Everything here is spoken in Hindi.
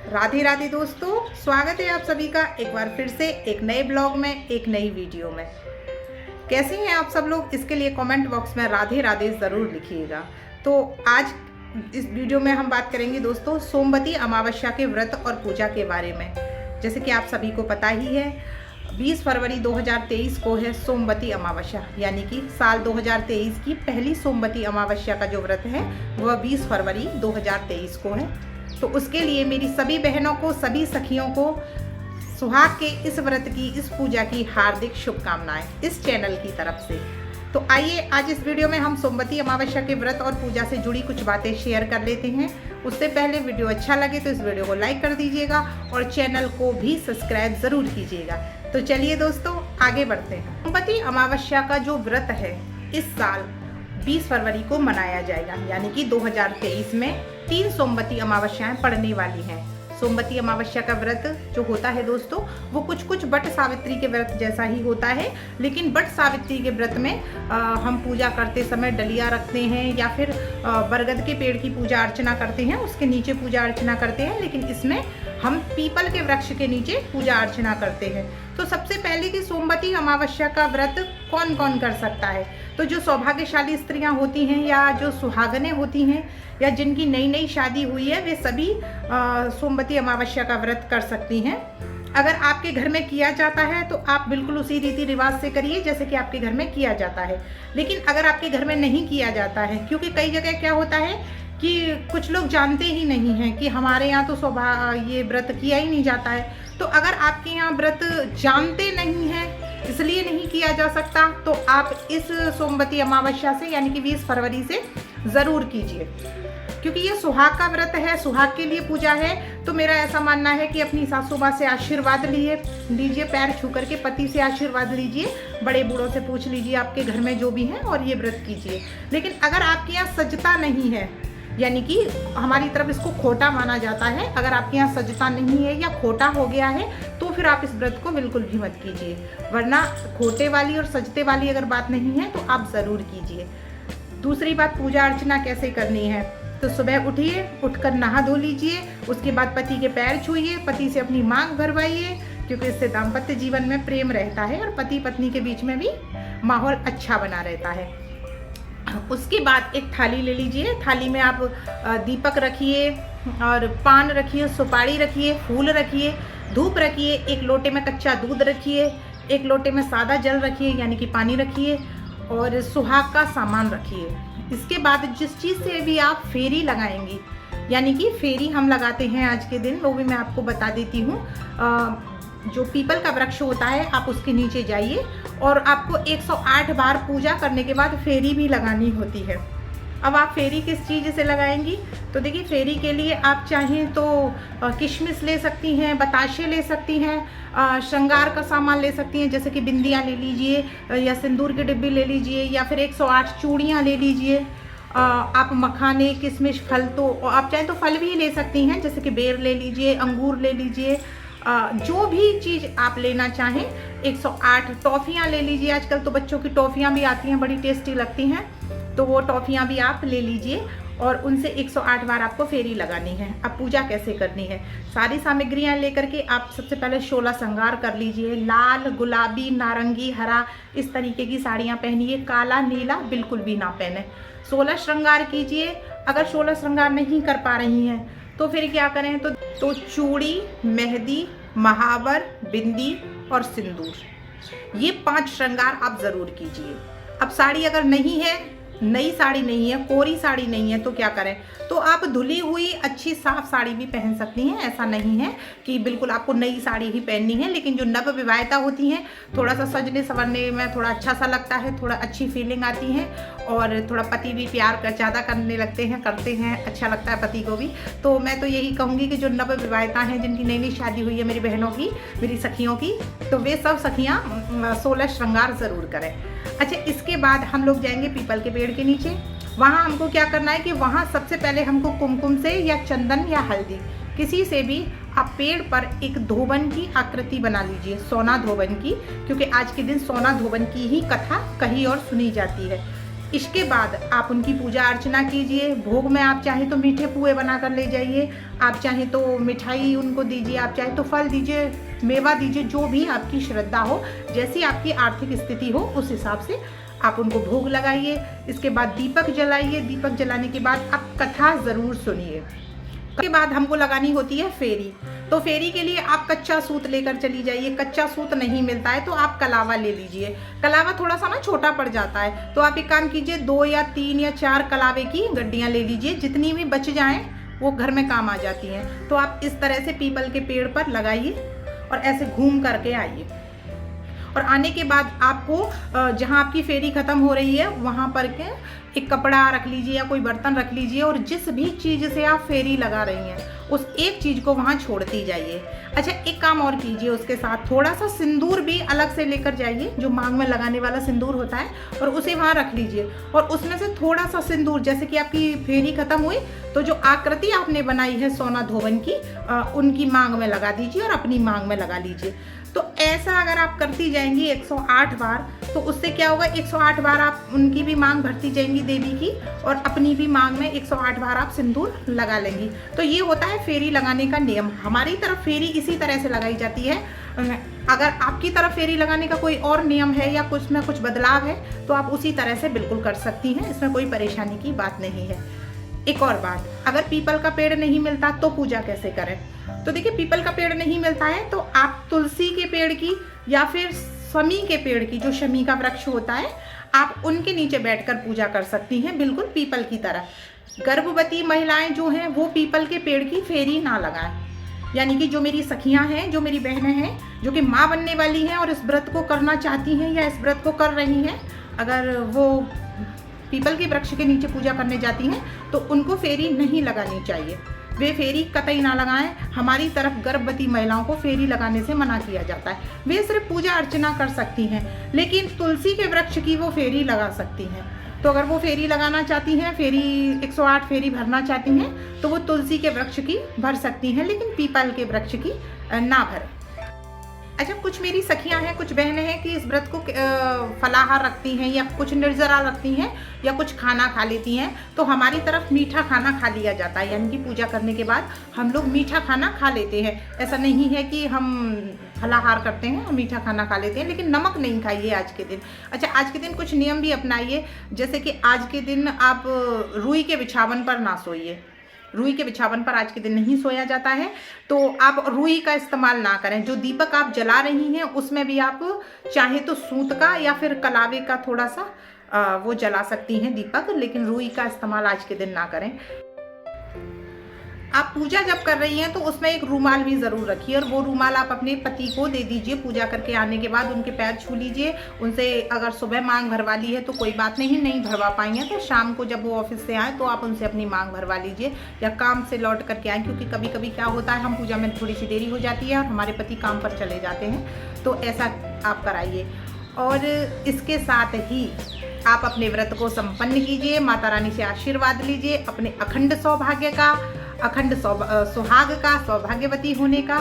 राधे राधे दोस्तों, स्वागत है आप सभी का एक बार फिर से एक नए ब्लॉग में, एक नई वीडियो में। कैसे हैं आप सब लोग? इसके लिए कमेंट बॉक्स में राधे राधे ज़रूर लिखिएगा। तो आज इस वीडियो में हम बात करेंगे दोस्तों सोमवती अमावस्या के व्रत और पूजा के बारे में। जैसे कि आप सभी को पता ही है, 20 फरवरी 2023 को है सोमवती अमावस्या, यानी कि साल 2023 की पहली सोमवती अमावस्या का जो व्रत है वह 20 फरवरी 2023 को है। तो उसके लिए मेरी सभी बहनों को, सभी सखियों को सुहाग के इस व्रत की, इस पूजा की हार्दिक शुभकामनाएं इस चैनल की तरफ से। तो आइए आज इस वीडियो में हम सोमवती अमावस्या के व्रत और पूजा से जुड़ी कुछ बातें शेयर कर लेते हैं। उससे पहले वीडियो अच्छा लगे तो इस वीडियो को लाइक कर दीजिएगा और चैनल को भी सब्सक्राइब ज़रूर कीजिएगा। तो चलिए दोस्तों आगे बढ़ते हैं। सोमवती अमावस्या का जो व्रत है इस साल 20 फरवरी को मनाया जाएगा, यानी कि 2023 में 3 सोमवती अमावस्याएं पड़ने वाली हैं। सोमवती अमावस्या का व्रत जो होता है दोस्तों, वो कुछ बट सावित्री के व्रत जैसा ही होता है, लेकिन बट सावित्री के व्रत में हम पूजा करते समय डलिया रखते हैं या फिर बरगद के पेड़ की पूजा अर्चना करते हैं, उसके नीचे पूजा अर्चना करते हैं। लेकिन इसमें हम पीपल के वृक्ष के नीचे पूजा अर्चना करते हैं। तो सबसे पहले कि सोमवती अमावस्या का व्रत कौन कौन कर सकता है? तो जो सौभाग्यशाली स्त्रियां होती हैं या जो सुहागनें होती हैं या जिनकी नई नई शादी हुई है, वे सभी सोमवती अमावस्या का व्रत कर सकती हैं। अगर आपके घर में किया जाता है तो आप बिल्कुल उसी रीति रिवाज से करिए जैसे कि आपके घर में किया जाता है। लेकिन अगर आपके घर में नहीं किया जाता है, क्योंकि कई जगह क्या होता है कि कुछ लोग जानते ही नहीं हैं कि हमारे यहाँ तो ये व्रत किया ही नहीं जाता है। तो अगर आपके यहाँ व्रत जानते नहीं हैं, इसलिए नहीं किया जा सकता, तो आप इस सोमवती अमावस्या से यानी कि 20 फरवरी से ज़रूर कीजिए, क्योंकि ये सुहाग का व्रत है, सुहाग के लिए पूजा है। तो मेरा ऐसा मानना है कि अपनी सासू माँ से आशीर्वाद लीजिए, पैर छू करके पति से आशीर्वाद लीजिए, बड़े बूढ़ों से पूछ लीजिए आपके घर में जो भी हैं, और ये व्रत कीजिए। लेकिन अगर आपके यहाँ सजता नहीं है, यानी कि हमारी तरफ इसको खोटा माना जाता है, अगर आपके यहाँ सजता नहीं है या खोटा हो गया है तो फिर आप इस व्रत को बिल्कुल भी मत कीजिए। वरना खोटे वाली और सजते वाली अगर बात नहीं है तो आप ज़रूर कीजिए। दूसरी बात, पूजा अर्चना कैसे करनी है? तो सुबह उठिए, उठकर नहा धो लीजिए, उसके बाद पति के पैर छूइए, पति से अपनी मांग भरवाइए, क्योंकि इससे दाम्पत्य जीवन में प्रेम रहता है और पति पत्नी के बीच में भी माहौल अच्छा बना रहता है। उसके बाद एक थाली ले लीजिए, थाली में आप दीपक रखिए और पान रखिए, सुपारी रखिए, फूल रखिए, धूप रखिए, एक लोटे में कच्चा दूध रखिए, एक लोटे में सादा जल रखिए यानी कि पानी रखिए, और सुहाग का सामान रखिए। इसके बाद जिस चीज़ से भी आप फेरी लगाएंगी, यानी कि फेरी हम लगाते हैं आज के दिन, वो भी मैं आपको बता देती हूँ। जो पीपल का वृक्ष होता है, आप उसके नीचे जाइए और आपको 108 बार पूजा करने के बाद फेरी भी लगानी होती है। अब आप फेरी किस चीज़ से लगाएंगी? तो देखिए, फेरी के लिए आप चाहें तो किशमिश ले सकती हैं, बताशे ले सकती हैं, श्रृंगार का सामान ले सकती हैं, जैसे कि बिंदियाँ ले लीजिए या सिंदूर के डिब्बे ले लीजिए, या फिर 108 चूड़ियाँ ले लीजिए। आप मखाने, किशमिश, फल, तो आप चाहें तो फल भी ले सकती हैं, जैसे कि बेर ले लीजिए, अंगूर ले लीजिए, जो भी चीज़ आप लेना चाहें। 108 टॉफ़ियाँ ले लीजिए, आजकल तो बच्चों की टॉफ़ियाँ भी आती हैं, बड़ी टेस्टी लगती हैं, तो वो टॉफ़ियाँ भी आप ले लीजिए और उनसे 108 बार आपको फेरी लगानी है। अब पूजा कैसे करनी है? सारी सामग्रियाँ लेकर के आप सबसे पहले 16 श्रृंगार कर लीजिए। लाल, गुलाबी, नारंगी, हरा, इस तरीके की साड़ियाँ पहनिए, काला, नीला बिल्कुल भी ना पहने। 16 श्रृंगार कीजिए। अगर 16 श्रृंगार नहीं कर पा रही हैं तो फिर क्या करें? तो चूड़ी, मेहंदी, महावर, बिंदी और सिंदूर, ये 5 श्रृंगार आप ज़रूर कीजिए। अब साड़ी अगर नहीं है, नई साड़ी नहीं है, कोरी साड़ी नहीं है, तो क्या करें? तो आप धुली हुई अच्छी साफ साड़ी भी पहन सकती हैं। ऐसा नहीं है कि बिल्कुल आपको नई साड़ी ही पहननी है, लेकिन जो नव विवाहिता होती हैं, थोड़ा सा सजने संवरने में थोड़ा अच्छा सा लगता है, थोड़ा अच्छी फीलिंग आती है, और थोड़ा पति भी प्यार ज़्यादा करने लगते हैं, करते हैं, अच्छा लगता है पति को भी। तो मैं तो यही कहूँगी कि जो नव विवाहिता हैं, जिनकी नई नई शादी हुई है, मेरी बहनों की, मेरी सखियों की, तो वे सब सखियाँ 16 श्रृंगार ज़रूर करें। अच्छा, इसके बाद हम लोग जाएंगे पीपल के पेड़ के नीचे। वहाँ हमको क्या करना है कि वहाँ सबसे पहले हमको कुमकुम से या चंदन या हल्दी, किसी से भी आप पेड़ पर एक धोबन की आकृति बना लीजिए, सोना धोबन की, क्योंकि आज के दिन सोना धोबन की ही कथा कहीं और सुनी जाती है। इसके बाद आप उनकी पूजा अर्चना कीजिए। भोग में आप चाहे तो मीठे पुए बना कर ले जाइए, आप चाहे तो मिठाई उनको दीजिए, आप चाहे तो फल दीजिए, मेवा दीजिए, जो भी आपकी श्रद्धा हो, जैसी आपकी आर्थिक स्थिति हो उस हिसाब से आप उनको भोग लगाइए। इसके बाद दीपक जलाइए। दीपक जलाने के बाद आप कथा ज़रूर सुनिए। उसके बाद हमको लगानी होती है फेरी। तो फेरी के लिए आप कच्चा सूत लेकर चली जाइए। कच्चा सूत नहीं मिलता है तो आप कलावा ले लीजिए। कलावा थोड़ा सा ना छोटा पड़ जाता है, तो आप एक काम कीजिए, 2 या 3 या 4 कलावे की गड्डियाँ ले लीजिए। जितनी भी बच जाएं वो घर में काम आ जाती हैं। तो आप इस तरह से पीपल के पेड़ पर लगाइए और ऐसे घूम करके आइए। और आने के बाद आपको जहाँ आपकी फेरी ख़त्म हो रही है वहाँ पर के एक कपड़ा रख लीजिए या कोई बर्तन रख लीजिए, और जिस भी चीज़ से आप फेरी लगा रही हैं उस एक चीज़ को वहाँ छोड़ती जाइए। अच्छा, एक काम और कीजिए, उसके साथ थोड़ा सा सिंदूर भी अलग से लेकर जाइए, जो मांग में लगाने वाला सिंदूर होता है, और उसे वहाँ रख लीजिए। और उसमें से थोड़ा सा सिंदूर, जैसे कि आपकी फेरी ख़त्म हुई तो जो आकृति आपने बनाई है सोना धोवन की, उनकी मांग में लगा दीजिए और अपनी मांग में लगा लीजिए। तो ऐसा अगर आप करती जाएंगी 108 बार, तो उससे क्या होगा, 108 बार आप उनकी भी मांग भरती जाएंगी देवी की, और अपनी भी मांग में 108 बार आप सिंदूर लगा लेंगी। तो ये होता है फेरी लगाने का नियम। हमारी तरफ फेरी इसी तरह से लगाई जाती है। अगर आपकी तरफ फेरी लगाने का कोई और नियम है या कुछ में कुछ बदलाव है तो आप उसी तरह से बिल्कुल कर सकती हैं, इसमें कोई परेशानी की बात नहीं है। एक और बात, अगर पीपल का पेड़ नहीं मिलता तो पूजा कैसे करें? तो देखिए, पीपल का पेड़ नहीं मिलता है तो आप तुलसी के पेड़ की या फिर शमी के पेड़ की, जो शमी का वृक्ष होता है, आप उनके नीचे बैठकर पूजा कर सकती हैं, बिल्कुल पीपल की तरह। गर्भवती महिलाएं जो हैं वो पीपल के पेड़ की फेरी ना लगाएं। यानी कि जो मेरी सखियां हैं, जो मेरी बहनें हैं, जो कि माँ बनने वाली हैं और इस व्रत को करना चाहती हैं या इस व्रत को कर रही हैं, अगर वो पीपल के वृक्ष के नीचे पूजा करने जाती हैं तो उनको फेरी नहीं लगानी चाहिए। वे फेरी कतई ना लगाएं। हमारी तरफ गर्भवती महिलाओं को फेरी लगाने से मना किया जाता है। वे सिर्फ पूजा अर्चना कर सकती हैं, लेकिन तुलसी के वृक्ष की वो फेरी लगा सकती हैं। तो अगर वो फेरी लगाना चाहती हैं, फेरी 108 फेरी भरना चाहती हैं, तो वो तुलसी के वृक्ष की भर सकती हैं, लेकिन पीपल के वृक्ष की ना भरें। अच्छा, कुछ मेरी सखियां हैं, कुछ बहनें हैं कि इस व्रत को फलाहार रखती हैं या कुछ निर्जरा रखती हैं या कुछ खाना खा लेती हैं। तो हमारी तरफ मीठा खाना खा लिया जाता है, यानी कि पूजा करने के बाद हम लोग मीठा खाना खा लेते हैं। ऐसा नहीं है कि हम फलाहार करते हैं और मीठा खाना खा लेते हैं, लेकिन नमक नहीं खाइए आज के दिन। अच्छा, आज के दिन कुछ नियम भी अपनाइए, जैसे कि आज के दिन आप रुई के बिछावन पर ना सोइए। रुई के बिछावन पर आज के दिन नहीं सोया जाता है, तो आप रुई का इस्तेमाल ना करें। जो दीपक आप जला रही हैं उसमें भी आप चाहे तो सूत का या फिर कलावे का थोड़ा सा वो जला सकती हैं दीपक, लेकिन रुई का इस्तेमाल आज के दिन ना करें। आप पूजा जब कर रही हैं तो उसमें एक रूमाल भी ज़रूर रखिए, और वो रूमाल आप अपने पति को दे दीजिए। पूजा करके आने के बाद उनके पैर छू लीजिए। उनसे अगर सुबह मांग भरवा ली है तो कोई बात नहीं भरवा पाएंगे तो शाम को जब वो ऑफिस से आए तो आप उनसे अपनी मांग भरवा लीजिए, या काम से लौट करके आएँ, क्योंकि कभी कभी क्या होता है, हम पूजा में थोड़ी सी देरी हो जाती है और हमारे पति काम पर चले जाते हैं, तो ऐसा आप कराइए। और इसके साथ ही आप अपने व्रत को संपन्न कीजिए, माता रानी से आशीर्वाद लीजिए, अपने अखंड सौभाग्य का, अखंड सुहाग का, सौभाग्यवती होने का।